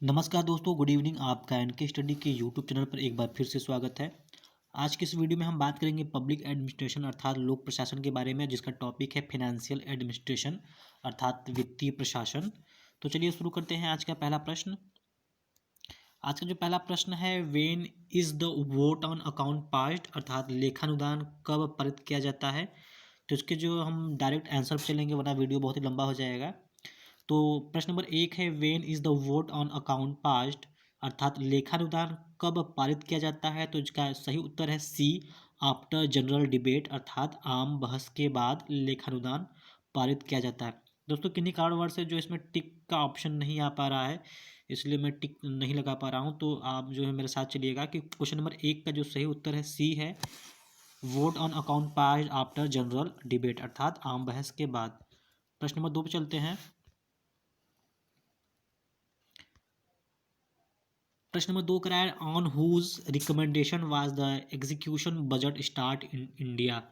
नमस्कार दोस्तों, good evening. आपका एनके स्टडी के यूट्यूब चैनल पर एक बार फिर से स्वागत है। आज की इस वीडियो में हम बात करेंगे पब्लिक एडमिनिस्ट्रेशन अर्थात लोक प्रशासन के बारे में, जिसका टॉपिक है फिनेंशियल एडमिनिस्ट्रेशन अर्थात वित्तीय प्रशासन। तो चलिए शुरू करते हैं आज का पहला प्रश्न। आज का जो पहला प्रश्न है, when is the vote on account passed अर्थात लेखानुदान कब पारित किया जाता है। तो इसके जो हम डायरेक्ट आंसर पर चलेंगे, वरना वीडियो बहुत ही लंबा हो जाएगा। तो प्रश्न नंबर एक है, when is the vote on account passed अर्थात लेखानुदान कब पारित किया जाता है। तो इसका सही उत्तर है सी, आफ्टर जनरल डिबेट अर्थात आम बहस के बाद लेखानुदान पारित किया जाता है। दोस्तों, किन्हीं कारणवश से जो इसमें टिक का ऑप्शन नहीं आ पा रहा है, इसलिए मैं टिक नहीं लगा पा रहा हूँ। तो आप जो है मेरे साथ चलिएगा कि क्वेश्चन नंबर एक का जो सही उत्तर है सी है, vote on account passed after general debate अर्थात आम बहस के बाद। प्रश्न नंबर दो पे चलते हैं। प्रश्न नंबर दो करा है, on whose recommendation was the execution budget start in India.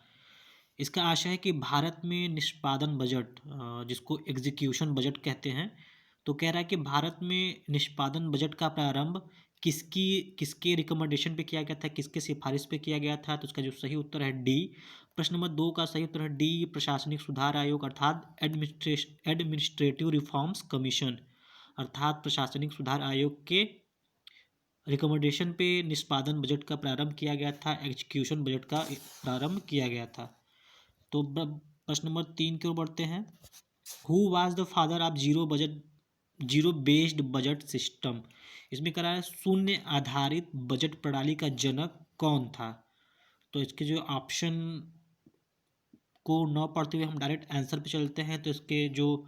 इसका आशय है कि भारत में निष्पादन बजट, जिसको एग्जीक्यूशन बजट कहते हैं, तो कह रहा है कि भारत में निष्पादन बजट का प्रारंभ किसके रिकमेंडेशन पे किया गया था, किसके सिफारिश पे किया गया था। तो इसका जो सही उत्तर है डी। प्रश्न नंबर दो का सही उत्तर है डी, प्रशासनिक सुधार आयोग अर्थात एडमिनिस्ट्रेटिव रिफॉर्म्स कमीशन अर्थात प्रशासनिक सुधार आयोग के रिकमेंडेशन पे निष्पादन बजट का प्रारंभ किया गया था, एग्जीक्यूशन बजट का प्रारंभ किया गया था। तो प्रश्न नंबर तीन की ओर बढ़ते हैं। Who was the father of zero based budget system. इसमें करा है शून्य आधारित बजट प्रणाली का जनक कौन था। तो इसके जो ऑप्शन को न पढ़ते हुए हम डायरेक्ट आंसर पे चलते हैं। तो इसके जो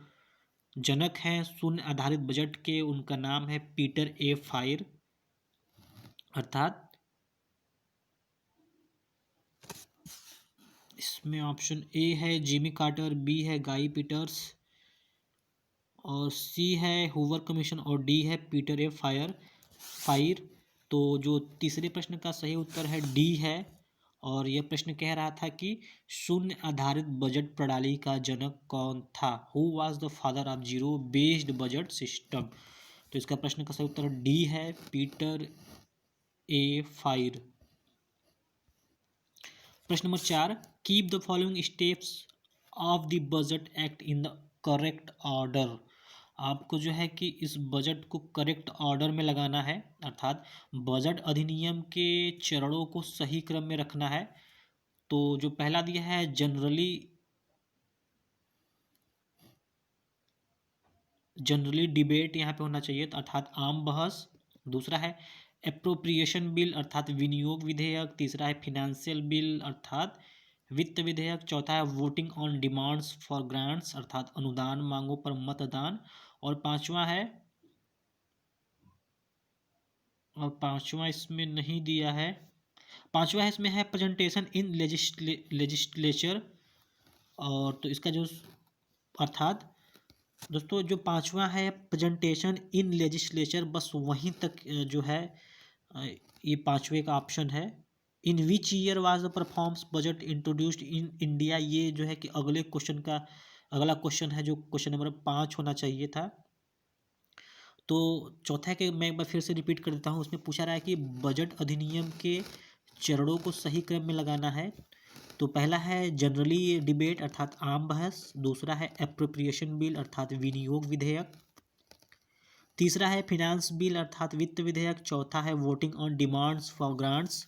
जनक हैं शून्य आधारित बजट के, उनका नाम है पीटर ए फायर अर्थात इसमें ऑप्शन ए है जिमी कार्टर, बी है गाई पीटर्स और सी है हूवर कमीशन और डी है पीटर ए फायर। तो जो तीसरे प्रश्न का सही उत्तर है डी है। और यह प्रश्न कह रहा था कि शून्य आधारित बजट प्रणाली का जनक कौन था, who was the father of zero based budget system. तो इसका प्रश्न का सही उत्तर डी है, पीटर ए फायर। प्रश्न नंबर चार, keep the following steps of the budget act in the correct order. आपको जो है कि इस बजट को करेक्ट ऑर्डर में लगाना है अर्थात बजट अधिनियम के चरणों को सही क्रम में रखना है। तो जो पहला दिया है जनरली डिबेट यहाँ पे होना चाहिए अर्थात आम बहस। दूसरा है एप्रोप्रिएशन बिल अर्थात विनियोग विधेयक। तीसरा है फिनेंशियल बिल अर्थात वित्त विधेयक। चौथा है voting on demands for grants अर्थात अनुदान मांगों पर मतदान। और पांचवा इसमें नहीं दिया है। पांचवा है इसमें है प्रेजेंटेशन इन लेजिस्लेचर। और तो इसका जो अर्थात दोस्तों जो पांचवा है प्रेजेंटेशन इन लेजिस्लेचर, बस वहीं तक जो है ये पांचवे का ऑप्शन है। In which year was the performance budget introduced in India. ये जो है कि अगला क्वेश्चन है, जो क्वेश्चन नंबर 5 होना चाहिए था। तो चौथा के मैं एक बार फिर से रिपीट कर देता हूँ। उसमें पूछा रहा है कि बजट अधिनियम के चरणों को सही क्रम में लगाना है। तो पहला है जनरली डिबेट अर्थात आम बहस। दूसरा है एप्रोप्रिएशन बिल अर्थात विनियोग विधेयक। तीसरा है फिनांस बिल अर्थात वित्त विधेयक। चौथा है voting on demands for grants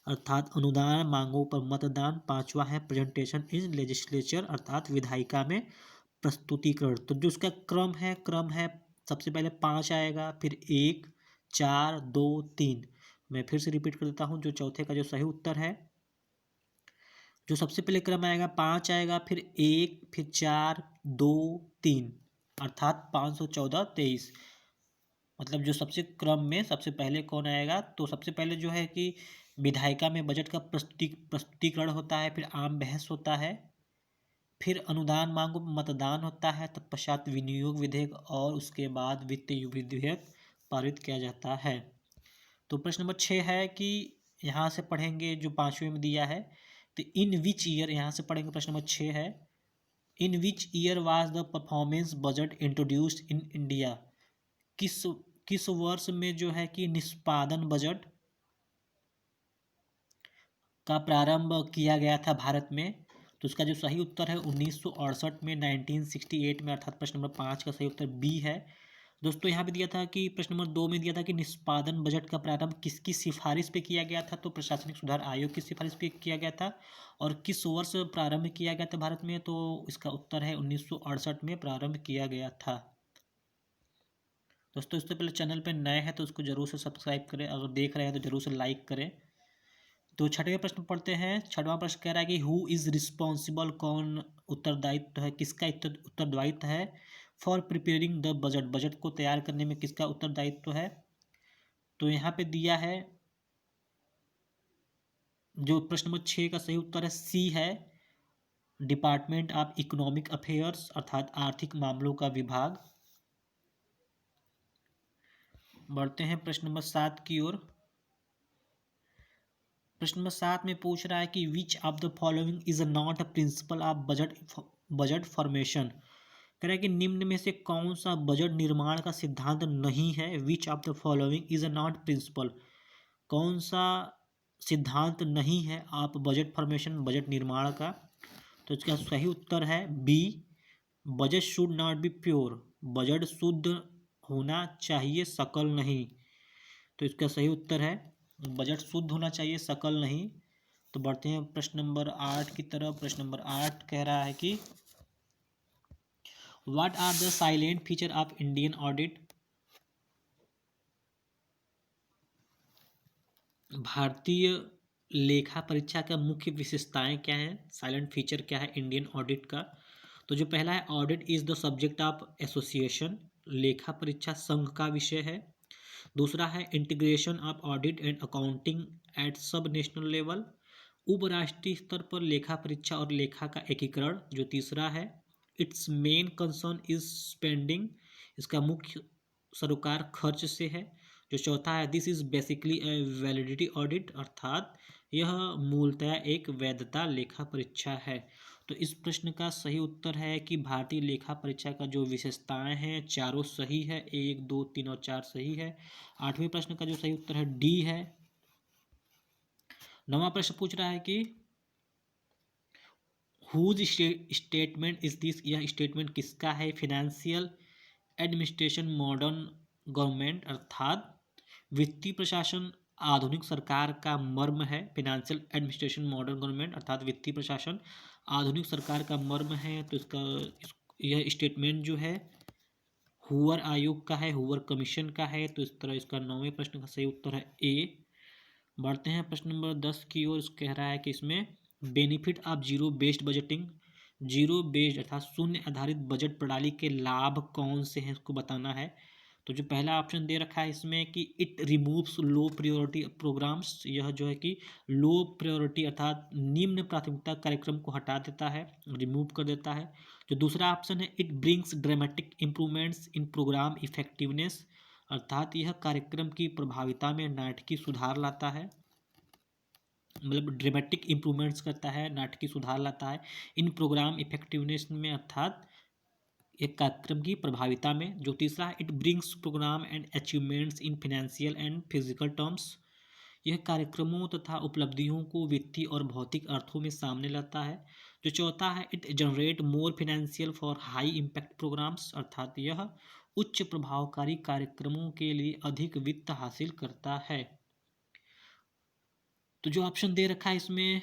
अर्थात अनुदान मांगों पर मतदान। पांचवा है प्रेजेंटेशन इन लेजिस्लेचर अर्थात विधायिका में प्रस्तुतिकरण। तो जो उसका क्रम है सबसे पहले 5 आएगा, फिर 1, 4, 2, 3। मैं फिर से रिपीट कर देता हूँ। जो चौथे का जो सही उत्तर है, जो सबसे पहले क्रम आएगा 5 आएगा, फिर 1, फिर 4, 2, 3 अर्थात 514, 23। मतलब जो सबसे क्रम में सबसे पहले कौन आएगा, तो सबसे पहले जो है कि विधायिका में बजट का प्रस्तुतिकरण होता है, फिर आम बहस होता है, फिर अनुदान मांगों पर मतदान होता है, तत्पश्चात विनियोग विधेयक और उसके बाद वित्तीय विधेयक पारित किया जाता है। तो प्रश्न नंबर 6 है कि यहाँ से पढ़ेंगे जो पांचवें में दिया है। तो इन विच ईयर, यहाँ से पढ़ेंगे। प्रश्न नंबर 6 है, in which year was the performance budget introduced in India. किस किस वर्ष में जो है कि निष्पादन बजट का प्रारंभ किया गया था भारत में? तो उसका जो सही उत्तर है 1968 में, 1968 में, अर्थात प्रश्न नंबर 5 का सही उत्तर बी है। दोस्तों यहाँ पे दिया था कि प्रश्न नंबर 2 में दिया था कि निष्पादन बजट का प्रारंभ किसकी सिफारिश पे किया गया था? तो प्रशासनिक सुधार आयोग की सिफारिश पे किया गया था। और किस वर्ष प्रारंभ किया गया था भारत में? तो इसका उत्तर है 1968 में प्रारंभ किया गया था। दोस्तों इससे पहले चैनल पे नए हैं तो उसको जरूर से सब्सक्राइब करें, अगर देख रहे हैं तो जरूर से लाइक करें। तो छठवें प्रश्न पढ़ते हैं। छठवां प्रश्न कह रहा है कि हु इज रिस्पॉन्सिबल, कौन उत्तरदायित्व है, किसका उत्तरदायित्व है for preparing the budget, budget को तैयार करने में किसका उत्तरदायित्व है? तो यहाँ पे दिया है जो प्रश्न नंबर 6 का सही उत्तर है सी है, डिपार्टमेंट ऑफ इकोनॉमिक अफेयर्स, अर्थात आर्थिक मामलों का विभाग। बढ़ते हैं प्रश्न नंबर 7 की ओर। प्रश्न नंबर 7 में पूछ रहा है कि which of the following is not a principal of budget formation. कह रहा है कि निम्न में से कौन सा बजट निर्माण का सिद्धांत नहीं है? Which of the following is a not principle, कौन सा सिद्धांत नहीं है आप बजट फॉर्मेशन, बजट निर्माण का? तो इसका सही उत्तर है B, budget should not be pure, budget शुद्ध होना चाहिए, सकल नहीं। तो इसका सही उत्तर है बजट शुद्ध होना चाहिए, सकल नहीं। तो बढ़ते हैं प्रश्न नंबर 8 की तरफ। प्रश्न नंबर 8 कह रहा है कि what are the silent feature of Indian audit. भारतीय लेखा परीक्षा का मुख्य विशेषताएं क्या हैं, साइलेंट फीचर क्या है इंडियन ऑडिट का? तो जो पहला है, audit is the subject of association, लेखा परीक्षा संघ का विषय है। दूसरा है integration of audit and accounting at sub national level, उपराष्ट्रीय स्तर पर लेखा परीक्षा और लेखा का एकीकरण। जो तीसरा है, it's main concern is spending, इसका मुख्य सरोकार खर्च से है। जो चौथा है, this is basically A validity audit, अर्थात यह मूलतः एक वैधता लेखा परीक्षा है। तो इस प्रश्न का सही उत्तर है कि भारतीय लेखा परीक्षा का जो विशेषताएं हैं चारों सही है, 1, 2, 3 और 4 सही है। आठवें प्रश्न का जो सही उत्तर है डी है। नवां प्रश्न पूछ रहा है कि हुज स्टेटमेंट इज दिस, यह स्टेटमेंट किसका है? फाइनेंशियल एडमिनिस्ट्रेशन मॉडर्न गवर्नमेंट, अर्थात वित्तीय प्रशासन आधुनिक सरकार का मर्म है। फाइनेंशियल एडमिनिस्ट्रेशन मॉडर्न गवर्नमेंट अर्थात वित्तीय प्रशासन आधुनिक सरकार का मर्म है। तो यह स्टेटमेंट जो है हूवर आयोग का है, हूवर कमीशन का है। तो इस तरह इसका 9वें प्रश्न का सही उत्तर है ए। बढ़ते हैं प्रश्न नंबर 10 की ओर। कह रहा है कि इसमें benefit of zero based budgeting, zero based अर्थात शून्य आधारित बजट प्रणाली के लाभ कौन से हैं इसको बताना है। तो जो पहला ऑप्शन दे रखा है इसमें कि it removes low priority programmes, यह जो है कि लो प्रायोरिटी अर्थात निम्न प्राथमिकता कार्यक्रम को हटा देता है, रिमूव कर देता है। जो दूसरा ऑप्शन है, it brings dramatic improvements in programme effectiveness, अर्थात यह कार्यक्रम की प्रभाविता में नाटकीय सुधार लाता है, मतलब ड्रामेटिक इंप्रूवमेंट्स करता है, नाटकीय सुधार लाता है इन प्रोग्राम इफेक्टिवनेस में, अर्थात एक कार्यक्रम की प्रभाविता में। जो तीसरा है, it brings programme and achievements in financial and physical terms, यह कार्यक्रमों तथा उपलब्धियों को वित्तीय और भौतिक अर्थों में सामने लाता है। जो चौथा है, it generate more financial for high impact programmes, अर्थात यह उच्च प्रभावकारी कार्यक्रमों के लिए अधिक वित्त हासिल करता है। तो जो ऑप्शन दे रखा है इसमें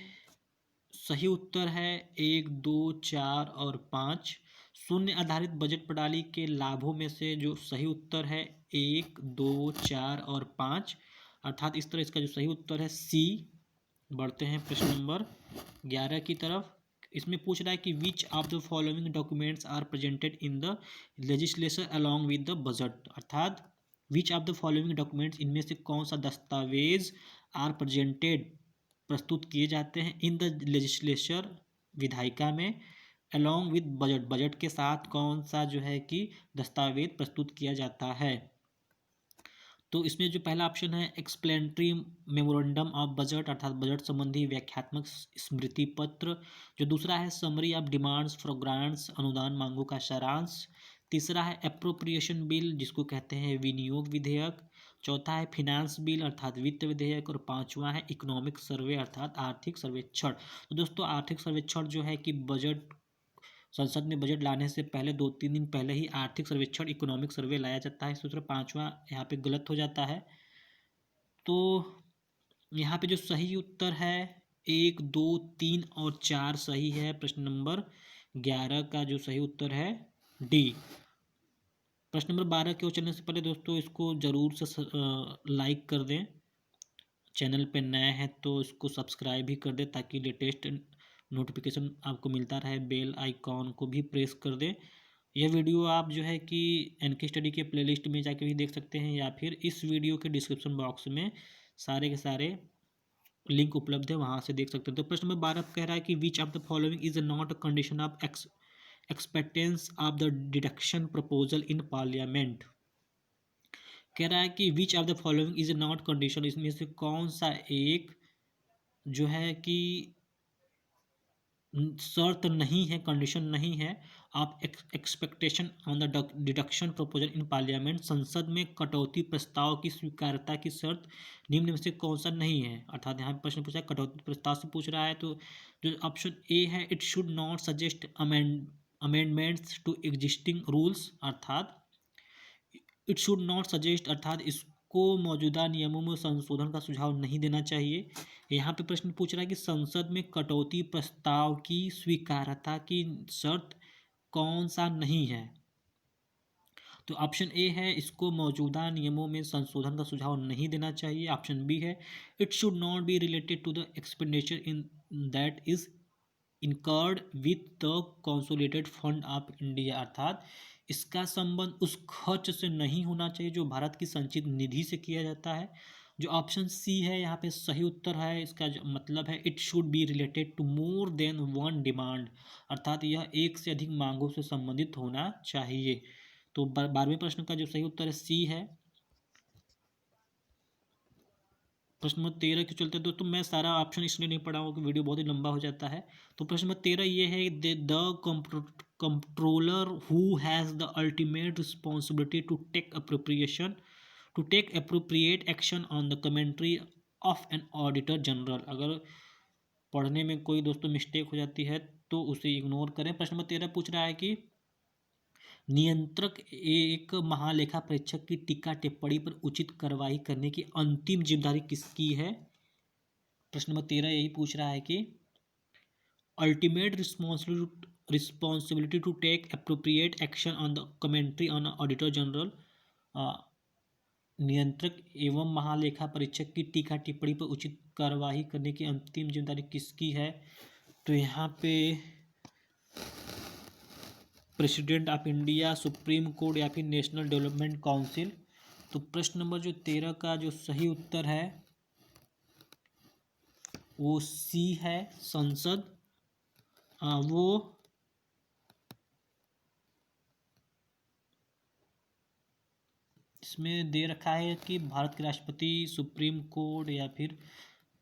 सही उत्तर है 1, 2, 4 और 5। शून्य आधारित बजट प्रणाली के लाभों में से जो सही उत्तर है 1, 2, 4 और 5, अर्थात इस तरह इसका जो सही उत्तर है सी। बढ़ते हैं प्रश्न नंबर 11 की तरफ। इसमें पूछ रहा है कि which of the following documents are presented in the legislation along with the budget, अर्थात which of the following documents, इनमें से कौन सा दस्तावेज आर प्रेजेंटेड प्रस्तुत किए जाते हैं इन द लेजिस्लेचर विधायिका में अलॉन्ग विद बजट, बजट के साथ कौन सा जो है कि दस्तावेज प्रस्तुत किया जाता है। तो इसमें जो पहला ऑप्शन है एक्सप्लेनेटरी मेमोरेंडम ऑफ बजट, अर्थात बजट संबंधी व्याख्यात्मक स्मृति पत्र। जो दूसरा है summary of demands for grants, अनुदान मांगों का सारांश। तीसरा है एप्रोप्रिएशन बिल जिसको कहते हैं विनियोग विधेयक। चौथा है फिनांस बिल अर्थात वित्त विधेयक। और पांचवा है इकोनॉमिक सर्वे अर्थात आर्थिक सर्वेक्षण। तो दोस्तों आर्थिक सर्वेक्षण जो है कि बजट, संसद में बजट लाने से पहले 2-3 दिन पहले ही आर्थिक सर्वेक्षण इकोनॉमिक सर्वे लाया जाता है। सूत्र पांचवा यहाँ पे गलत हो जाता है। तो यहाँ पे जो सही उत्तर है 1, 2, 3 और 4 सही है। प्रश्न नंबर 11 का जो सही उत्तर है डी। प्रश्न नंबर 12 की ओर चलने से पहले दोस्तों इसको ज़रूर से लाइक कर दें। चैनल पे नए हैं तो इसको सब्सक्राइब भी कर दें ताकि लेटेस्ट नोटिफिकेशन आपको मिलता रहे। बेल आइकॉन को भी प्रेस कर दें। यह वीडियो आप जो है कि एनके स्टडी के प्लेलिस्ट में जाके भी देख सकते हैं या फिर इस वीडियो के डिस्क्रिप्शन बॉक्स में सारे के सारे लिंक उपलब्ध है, वहाँ से देख सकते हैं। तो प्रश्न नंबर 12 कह रहा है कि which of the following is not a condition of acceptance of the deduction proposal in parliament. कह रहा है कि which of the following is not condition, इसमें से कौन सा एक जो है कि शर्त नहीं है, कंडीशन नहीं है आप expectation on the deduction proposal in parliament, संसद में कटौती प्रस्ताव की स्वीकार्यता की शर्त निम्न में से कौन सा नहीं है। अर्थात यहाँ प्रश्न पूछा है कटौती प्रस्ताव से पूछ रहा है। तो जो ऑप्शन ए है it should not suggest amendments to existing rules, अर्थात इट शुड नॉट सजेस्ट अर्थात इसको मौजूदा नियमों में संशोधन का सुझाव नहीं देना चाहिए। यहाँ पे प्रश्न पूछ रहा है कि संसद में कटौती प्रस्ताव की स्वीकार्यता की शर्त कौन सा नहीं है। तो ऑप्शन ए है इसको मौजूदा नियमों में संशोधन का सुझाव नहीं देना चाहिए। ऑप्शन बी है it should not be related to the expenditure in that is incurred with the consolidated fund of India, अर्थात इसका संबंध उस खर्च से नहीं होना चाहिए जो भारत की संचित निधि से किया जाता है। जो ऑप्शन सी है यहाँ पे सही उत्तर है। इसका जो मतलब है it should be related to more than one demand, अर्थात यह एक से अधिक मांगों से संबंधित होना चाहिए। तो 12वें प्रश्न का जो सही उत्तर है सी है। प्रश्न नंबर 13 के चलते दोस्तों मैं सारा ऑप्शन इसलिए नहीं पढ़ा हूँ कि वीडियो बहुत ही लंबा हो जाता है। तो प्रश्न नंबर 13 ये है the controller who has the ultimate responsibility to take appropriate action on the commentary of an auditor general. अगर पढ़ने में कोई दोस्तों मिस्टेक हो जाती है तो उसे इग्नोर करें। प्रश्न नंबर 13 पूछ रहा है कि नियंत्रक एक महालेखा परीक्षक की टीका टिप्पणी पर उचित कार्रवाई करने की अंतिम जिम्मेदारी किसकी है। प्रश्न नंबर 13 यही पूछ रहा है कि ultimate responsibility to take appropriate action on the commentary on auditor general, नियंत्रक एवं महालेखा परीक्षक की टीका टिप्पणी पर उचित कार्रवाई करने की अंतिम जिम्मेदारी किसकी है। तो यहाँ पे president of India, supreme court या फिर नेशनल डेवलपमेंट काउंसिल। तो प्रश्न नंबर जो 13 का जो सही उत्तर है वो सी है, संसद। वो इसमें दे रखा है कि भारत के राष्ट्रपति, सुप्रीम कोर्ट या फिर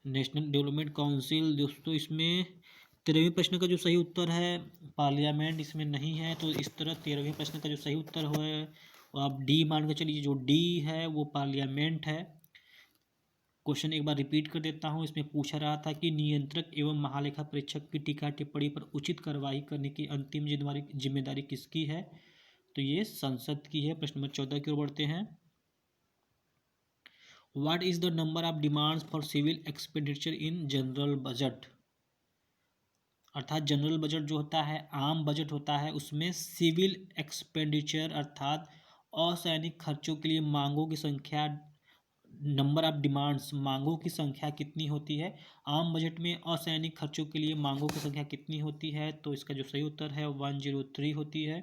नेशनल डेवलपमेंट काउंसिल। दोस्तों इसमें 13वें प्रश्न का जो सही उत्तर है पार्लियामेंट इसमें नहीं है। तो इस तरह 13वें प्रश्न का जो सही उत्तर है वो आप डी मान के चलिए। जो डी है वो पार्लियामेंट है। क्वेश्चन एक बार रिपीट कर देता हूँ। इसमें पूछा रहा था कि नियंत्रक एवं महालेखा परीक्षक की टीका टिप्पणी पर उचित कार्रवाई करने की अंतिम जिम्मेदारी किसकी है। तो ये संसद की है। प्रश्न नंबर 14 की ओर बढ़ते हैं। What is the number of demands for civil expenditure in general budget, अर्थात जनरल बजट जो होता है आम बजट होता है उसमें सिविल एक्सपेंडिचर अर्थात असैनिक खर्चों के लिए मांगों की संख्या, नंबर ऑफ डिमांड्स मांगों की संख्या कितनी होती है। आम बजट में असैनिक खर्चों के लिए मांगों की संख्या कितनी होती है। तो इसका जो सही उत्तर है 103 होती है।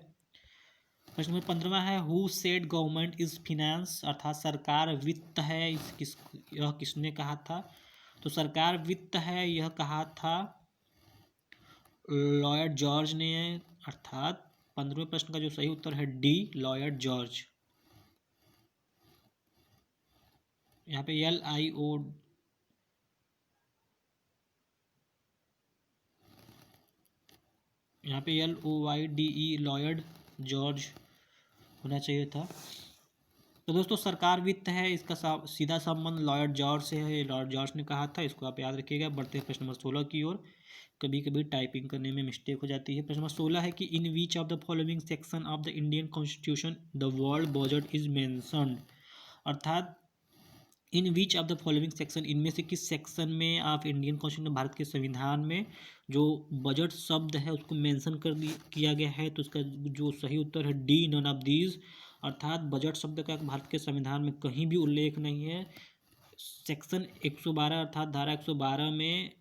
प्रश्न नंबर 15 है who said government is finance, अर्थात सरकार वित्त है यह किसने कहा था। तो सरकार वित्त है यह कहा था लॉयड जॉर्ज ने, अर्थात 15वें प्रश्न का जो सही उत्तर है डी लॉयड जॉर्ज। यहाँ पे LOYDE लॉयड जॉर्ज होना चाहिए था। तो दोस्तों सरकार वित्त है, इसका सीधा संबंध लॉर्ड जॉर्ज से है, लॉर्ड जॉर्ज ने कहा था, इसको आप याद रखिएगा। बढ़ते हैं प्रश्न नंबर 16 की ओर। कभी कभी टाइपिंग करने में मिस्टेक हो जाती है। प्रश्न नंबर 16 है कि in which of the following section of the Indian constitution the world budget is mentioned, अर्थात in which of the following section, इनमें से किस सेक्शन में आप इंडियन कॉन्स्टिट्यूशन भारत के संविधान में जो बजट शब्द है उसको मेंशन किया गया है। तो उसका जो सही उत्तर है डी, नन ऑफ दीज, अर्थात बजट शब्द का भारत के संविधान में कहीं भी उल्लेख नहीं है। सेक्शन 112 अर्थात धारा 112 में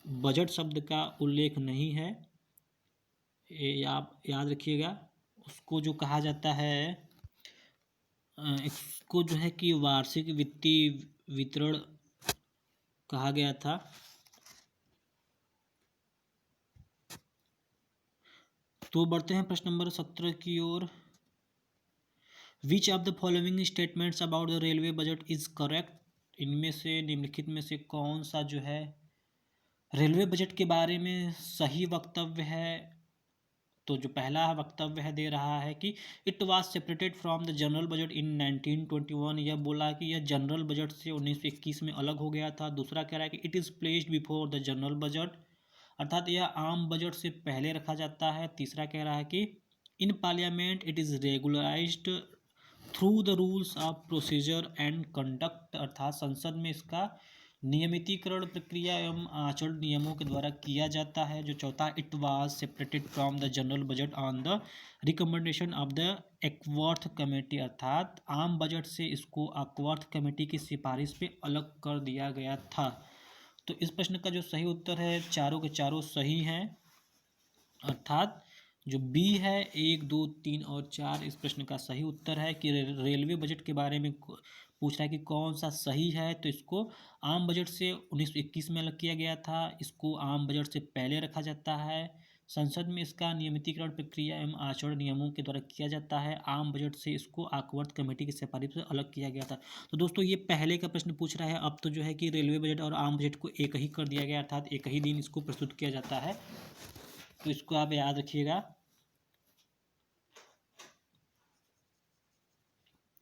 बजट शब्द का उल्लेख नहीं है, ये आप याद रखिएगा। उसको जो कहा जाता है, इसको जो है कि वार्षिक वित्तीय वितरण कहा गया था। तो बढ़ते हैं प्रश्न नंबर 17 की ओर। Which of the following statements about the railway budget is correct, इनमें से निम्नलिखित में से कौन सा जो है रेलवे बजट के बारे में सही वक्तव्य है। तो जो पहला वक्तव्य है दे रहा है कि it was separated from the general budget in 1921, यह बोला कि यह जनरल बजट से 1921 में अलग हो गया था। दूसरा कह रहा है कि it is placed before the general budget, अर्थात यह आम बजट से पहले रखा जाता है। तीसरा कह रहा है कि in parliament it is regularised through the rules of procedure and conduct, अर्थात संसद में इसका नियमितीकरण प्रक्रिया एवं आचरण नियमों के द्वारा किया जाता है। जो चौथा, it was separated from the general budget on the recommendation of the Acworth committee, अर्थात आम बजट से इसको एक्वर्थ कमेटी की सिफारिश पे अलग कर दिया गया था। तो इस प्रश्न का जो सही उत्तर है, चारों के चारों सही हैं, अर्थात जो बी है 1, 2, 3 और 4 इस प्रश्न का सही उत्तर है। कि रेलवे बजट के बारे में पूछ रहा है कि कौन सा सही है। तो इसको आम बजट से 1921 में अलग किया गया था, इसको आम बजट से पहले रखा जाता है, संसद में इसका नियमितीकरण प्रक्रिया एवं आचरण नियमों के द्वारा किया जाता है, आम बजट से इसको एक्वर्थ कमेटी की सिफारिश से अलग किया गया था। तो दोस्तों ये पहले का प्रश्न पूछ रहा है। अब तो जो है कि रेलवे बजट और आम बजट को एक ही कर दिया गया, अर्थात एक ही दिन इसको प्रस्तुत किया जाता है। तो इसको आप याद रखिएगा।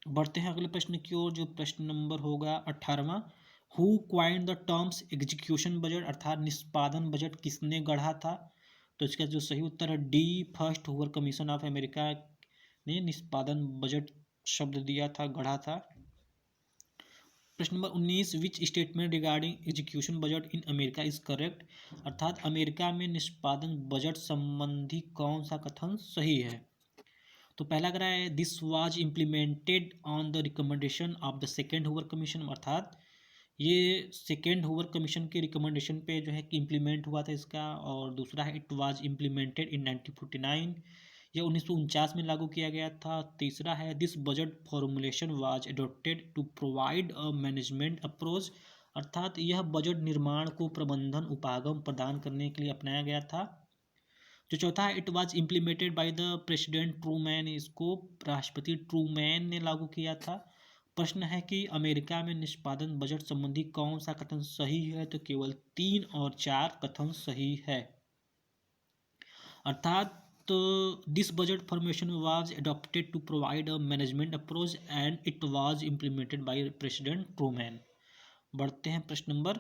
बढ़ते हैं अगले प्रश्न की ओर, जो प्रश्न नंबर होगा 18वां। Who coined the terms execution budget, अर्थात निष्पादन बजट किसने गढ़ा था। तो इसका जो सही उत्तर है D, first Hoover commission of America ने निष्पादन बजट शब्द दिया था, गढ़ा था। प्रश्न number 19, which statement regarding execution budget in America is correct, अर्थात अमेरिका में निष्पादन बजट संबंधी कौन सा कथन सही है। तो पहला कह रहा है this was implemented on the recommendation of the second Hoover commission, अर्थात ये सेकेंड हुवर कमीशन के रिकमेंडेशन पे जो है कि इम्प्लीमेंट हुआ था इसका। और दूसरा है इट वाज इम्प्लीमेंटेड इन 1949, यह 1949 में लागू किया गया था। तीसरा है this budget formulation was adopted to provide a management approach, अर्थात यह बजट निर्माण को प्रबंधन उपागम प्रदान करने के लिए अपनाया गया था। जो चौथा है it was implemented by the president Truman, इसको राष्ट्रपति ट्रूमैन ने लागू किया था। प्रश्न है कि अमेरिका में निष्पादन बजट संबंधी कौन सा कथन सही है। तो केवल 3 और 4 कथन सही है, अर्थात तो this budget formation was adopted to provide a management approach and it was implemented by president Truman. बढ़ते हैं प्रश्न नंबर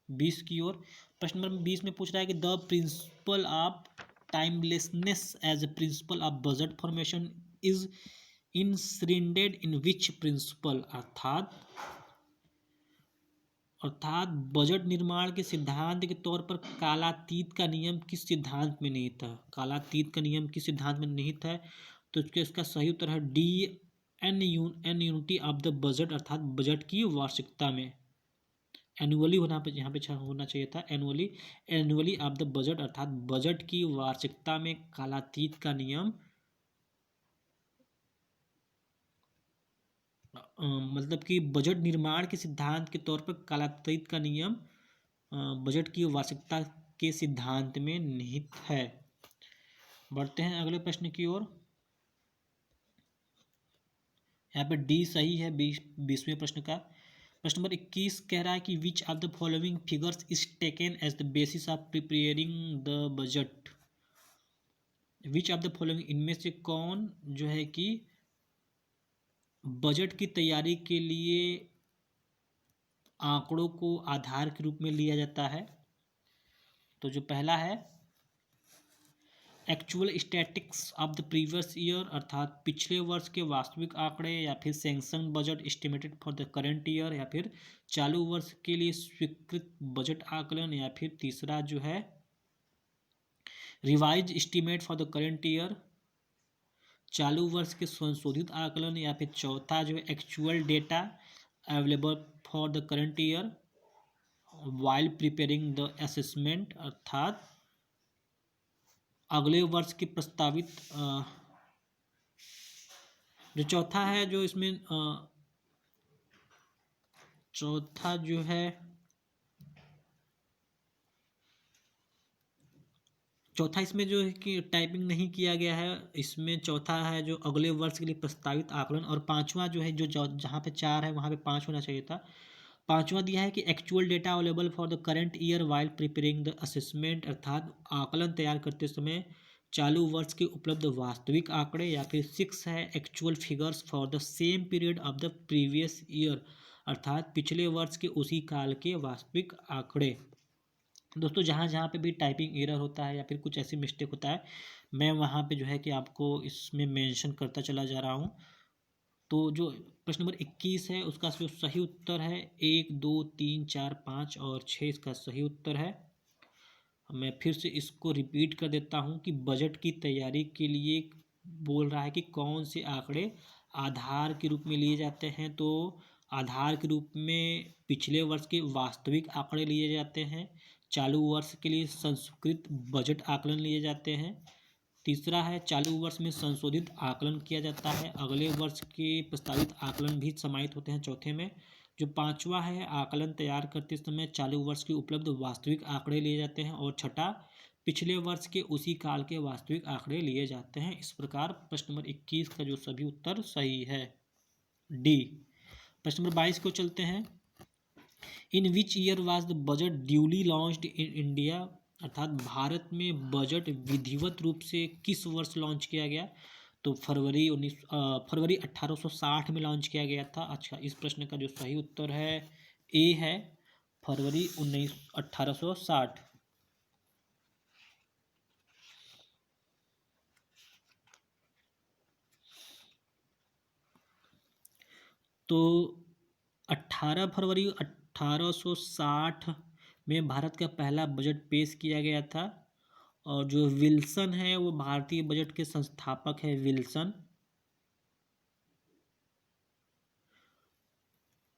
20 की ओर। प्रश्न नंबर 20 में पूछ रहा है कि the principle of timelessness as a principle of budget formation is enshrined in which principle, अर्थात बजट निर्माण के सिद्धांत के तौर पर कालातीत का नियम किस सिद्धांत में निहित है। कालातीत का नियम किस सिद्धांत में निहित है। तो इसका सही उत्तर है D, an unity of the budget, अर्थात बजट की वार्षिकता में। एनुअली होना पे यहाँ पे होना चाहिए था, एनुअली ऑफ द बजट, अर्थात बजट की वार्षिकता में कालातीत का नियम मतलब कि बजट निर्माण के सिद्धांत के तौर पर कालातीत का नियम बजट की वार्षिकता के सिद्धांत में निहित है। बढ़ते हैं अगले प्रश्न की ओर। यहाँ पे डी सही है 20वें प्रश्न का। प्रश्न नंबर 21 कह रहा है कि which of the following figures is taken as the basis of preparing the budget. Which of the following, इनमें से कौन जो है कि बजट की तैयारी के लिए आंकड़ों को आधार के रूप में लिया जाता है। तो जो पहला है actual statics of the previous year, अर्थात पिछले वर्ष के वास्तविक आंकड़े, या फिर sanction budget estimated for the current year, या फिर चालू वर्ष के लिए स्वीकृत बजट आकलन, या फिर तीसरा जो है revise estimate for the current year, चालू वर्ष के संशोधित आकलन, या फिर चौथा जो है actual data available for the current year while preparing the assessment, अर्थात अगले वर्ष की प्रस्तावित जो चौथा है जो इसमें चौथा जो है चौथा इसमें जो है कि टाइपिंग नहीं किया गया है, इसमें चौथा है जो अगले वर्ष के लिए प्रस्तावित आकलन, और पांचवा जो है जो जहाँ पे 4 है वहाँ पे 5 होना चाहिए था। पांचवा दिया है कि actual data available for the current year while preparing the assessment, अर्थात आकलन तैयार करते समय चालू वर्ष के उपलब्ध वास्तविक आंकड़े, या फिर 6 है actual figures for the same period of the previous year, अर्थात पिछले वर्ष के उसी काल के वास्तविक आंकड़े। दोस्तों जहाँ जहाँ पे भी टाइपिंग एरर होता है या फिर कुछ ऐसी मिस्टेक होता है, मैं वहाँ पे जो है कि आपको इसमें मेंशन करता चला जा रहा हूँ। तो जो प्रश्न नंबर 21 है उसका जो सही उत्तर है 1, 2, 3, 4, 5 और 6 इसका सही उत्तर है। मैं फिर से इसको रिपीट कर देता हूँ कि बजट की तैयारी के लिए बोल रहा है कि कौन से आंकड़े आधार के रूप में लिए जाते हैं। तो आधार के रूप में पिछले वर्ष के वास्तविक आंकड़े लिए जाते हैं, चालू वर्ष के लिए संस्कृत बजट आकलन लिए जाते हैं, तीसरा है चालू वर्ष में संशोधित आकलन किया जाता है, अगले वर्ष के प्रस्तावित आकलन भी समाहित होते हैं चौथे में। जो पांचवा है आकलन तैयार करते समय चालू वर्ष के उपलब्ध वास्तविक आंकड़े लिए जाते हैं, और छठा पिछले वर्ष के उसी काल के वास्तविक आंकड़े लिए जाते हैं। इस प्रकार प्रश्न नंबर 21 का जो सभी उत्तर सही है डी। प्रश्न नंबर 22 को चलते हैं। In which year was the budget duly launched in India, अर्थात भारत में बजट विधिवत रूप से किस वर्ष लॉन्च किया गया। तो फरवरी 1860 में लॉन्च किया गया था। अच्छा, इस प्रश्न का जो सही उत्तर है ए है फरवरी 1860। तो 18 फरवरी 1860 में भारत का पहला बजट पेश किया गया था, और जो विल्सन है वो भारतीय बजट के संस्थापक है विल्सन।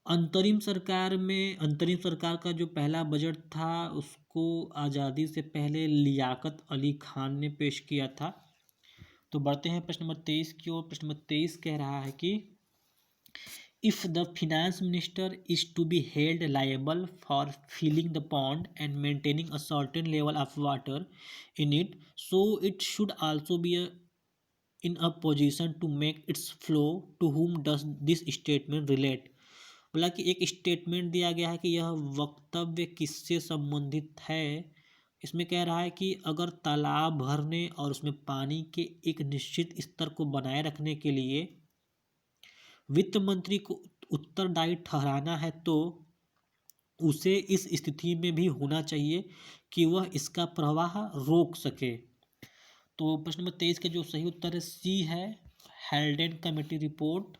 अंतरिम सरकार का जो पहला बजट था उसको आज़ादी से पहले लियाकत अली खान ने पेश किया था। तो बढ़ते हैं प्रश्न नंबर 23 की ओर। प्रश्न नंबर 23 कह रहा है कि if the finance minister is to be held liable for filling the pond and maintaining a certain level of water in it, so it should also be in a position to make its flow. To whom does this statement relate? बोला कि एक statement दिया गया है कि यह वक्तव्य किससे संबंधित है। इसमें कह रहा है कि अगर तालाब भरने और उसमें पानी के एक निश्चित स्तर को बनाए रखने के लिए वित्त मंत्री को उत्तरदायी ठहराना है, तो उसे इस स्थिति में भी होना चाहिए कि वह इसका प्रवाह रोक सके। तो प्रश्न नंबर 23 का जो सही उत्तर है सी है, हेल्डेन कमेटी रिपोर्ट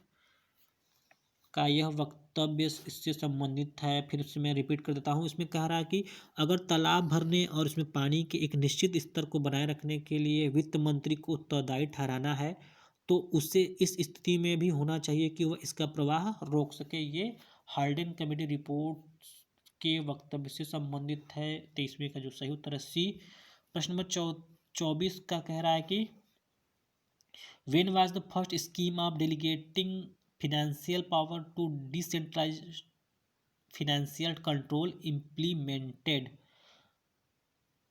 का यह वक्तव्य इससे संबंधित है। फिर से मैं रिपीट कर देता हूँ। इसमें कह रहा है कि अगर तालाब भरने और इसमें पानी के एक निश्चित स्तर को बनाए रखने के लिए वित्त मंत्री को उत्तरदायी ठहराना है, तो उसे इस स्थिति में भी होना चाहिए कि वह इसका प्रवाह रोक सके। ये हाल्डेन कमेटी रिपोर्ट के वक्तव्य से संबंधित है। 23वें का जो सही उत्तर है सी। प्रश्न नंबर 24 का कह रहा है कि when was the first scheme of delegating financial power to decentralized financial control implemented?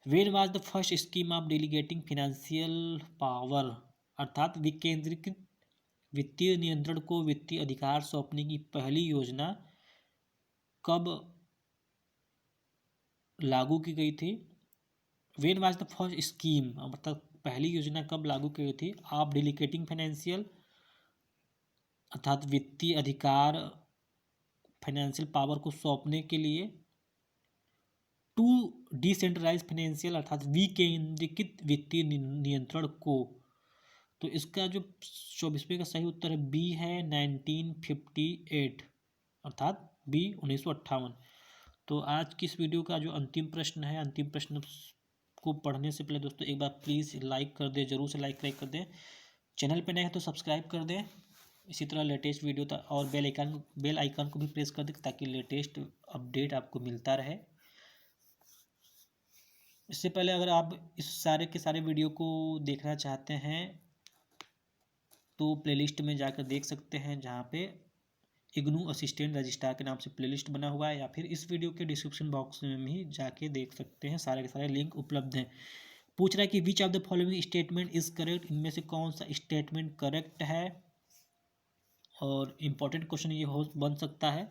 When was the first scheme of delegating financial power, अर्थात विकेंद्रीकृत वित्तीय नियंत्रण को वित्तीय अधिकार सौंपने की पहली योजना कब लागू की गई थी? When was the first scheme, मतलब पहली योजना कब लागू की गई थी? ऑफ डेलीगेटिंग फाइनेंशियल अर्थात वित्तीय अधिकार, फाइनेंशियल पावर को सौंपने के लिए, टू डिसेंट्रलाइज फाइनेंशियल अर्थात विकेंद्रीकृत वित्तीय नियंत्रण को। तो इसका जो 24वें का सही उत्तर है बी है 1958 अर्थात बी 1958। तो आज की इस वीडियो का जो अंतिम प्रश्न है, अंतिम प्रश्न को पढ़ने से पहले दोस्तों एक बार प्लीज़ लाइक कर दें, जरूर से लाइक कर दें। चैनल पे नए हैं तो सब्सक्राइब कर दें। इसी तरह लेटेस्ट वीडियो और बेल आइकन को भी प्रेस कर दें ताकि लेटेस्ट अपडेट आपको मिलता रहे। इससे पहले अगर आप इस सारे के सारे वीडियो को देखना चाहते हैं तो प्लेलिस्ट में जाकर देख सकते हैं, जहाँ पे इग्नू असिस्टेंट रजिस्ट्रार के नाम से प्लेलिस्ट बना हुआ है, या फिर इस वीडियो के डिस्क्रिप्शन बॉक्स में भी जाके देख सकते हैं। सारे के सारे लिंक उपलब्ध हैं। पूछ रहा है कि which of the following statement is correct, इनमें से कौन सा स्टेटमेंट करेक्ट है। और इम्पोर्टेंट क्वेश्चन ये हो बन सकता है।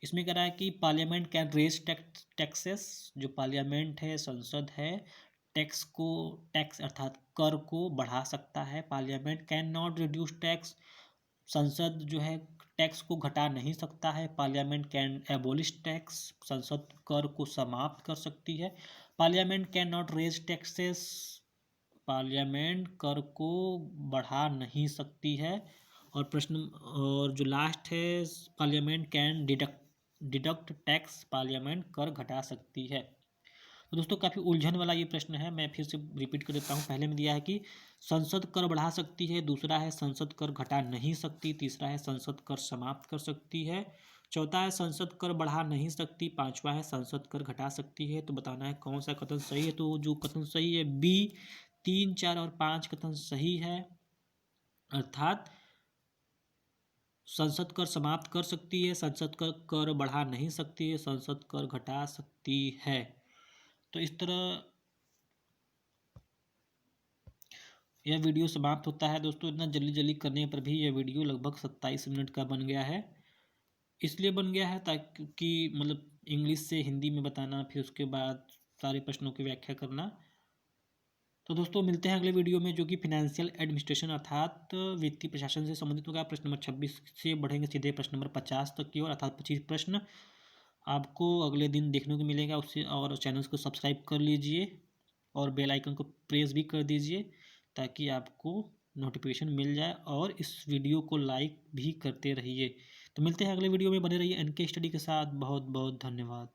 इसमें कह रहा है कि पार्लियामेंट कैन रेज टैक्सेस, जो पार्लियामेंट है, संसद है, टैक्स अर्थात कर को बढ़ा सकता है। Parliament can not reduce tax, संसद जो है टैक्स को घटा नहीं सकता है। पार्लियामेंट कैन एबोलिश टैक्स, संसद कर को समाप्त कर सकती है। Parliament can not raise taxes, parliament कर को बढ़ा नहीं सकती है। और जो लास्ट है, parliament can deduct tax, parliament कर घटा सकती है। तो दोस्तों काफ़ी उलझन वाला ये प्रश्न है, मैं फिर से रिपीट कर देता हूँ। पहले में दिया है कि संसद कर बढ़ा सकती है, दूसरा है संसद कर घटा नहीं सकती, तीसरा है संसद कर समाप्त कर सकती है, चौथा है संसद कर बढ़ा नहीं सकती, पांचवा है संसद कर घटा सकती है। तो बताना है कौन सा कथन सही है। तो जो कथन सही है बी 3, 4 और 5 कथन सही है, अर्थात संसद कर समाप्त कर सकती है, संसद कर बढ़ा नहीं सकती है, संसद कर घटा सकती है। तो इस तरह यह वीडियो समाप्त होता है दोस्तों। इतना जल्दी जल्दी करने पर भी यह वीडियो लगभग 27 मिनट का बन गया है। इसलिए बन गया है ताकि मतलब इंग्लिश से हिंदी में बताना, फिर उसके बाद सारे प्रश्नों की व्याख्या करना। तो दोस्तों मिलते हैं अगले वीडियो में, जो कि फिनेंशियल एडमिनिस्ट्रेशन अर्थात वित्तीय प्रशासन से संबंधित होगा। प्रश्न नंबर 26 से बढ़ेंगे सीधे प्रश्न नंबर 50 तक की ओर, अर्थात 25 प्रश्न आपको अगले दिन देखने को मिलेगा। उससे और चैनल को सब्सक्राइब कर लीजिए और बेल आइकन को प्रेस भी कर दीजिए ताकि आपको नोटिफिकेशन मिल जाए, और इस वीडियो को लाइक भी करते रहिए। तो मिलते हैं अगले वीडियो में, बने रहिए एनके स्टडी के साथ। बहुत बहुत धन्यवाद।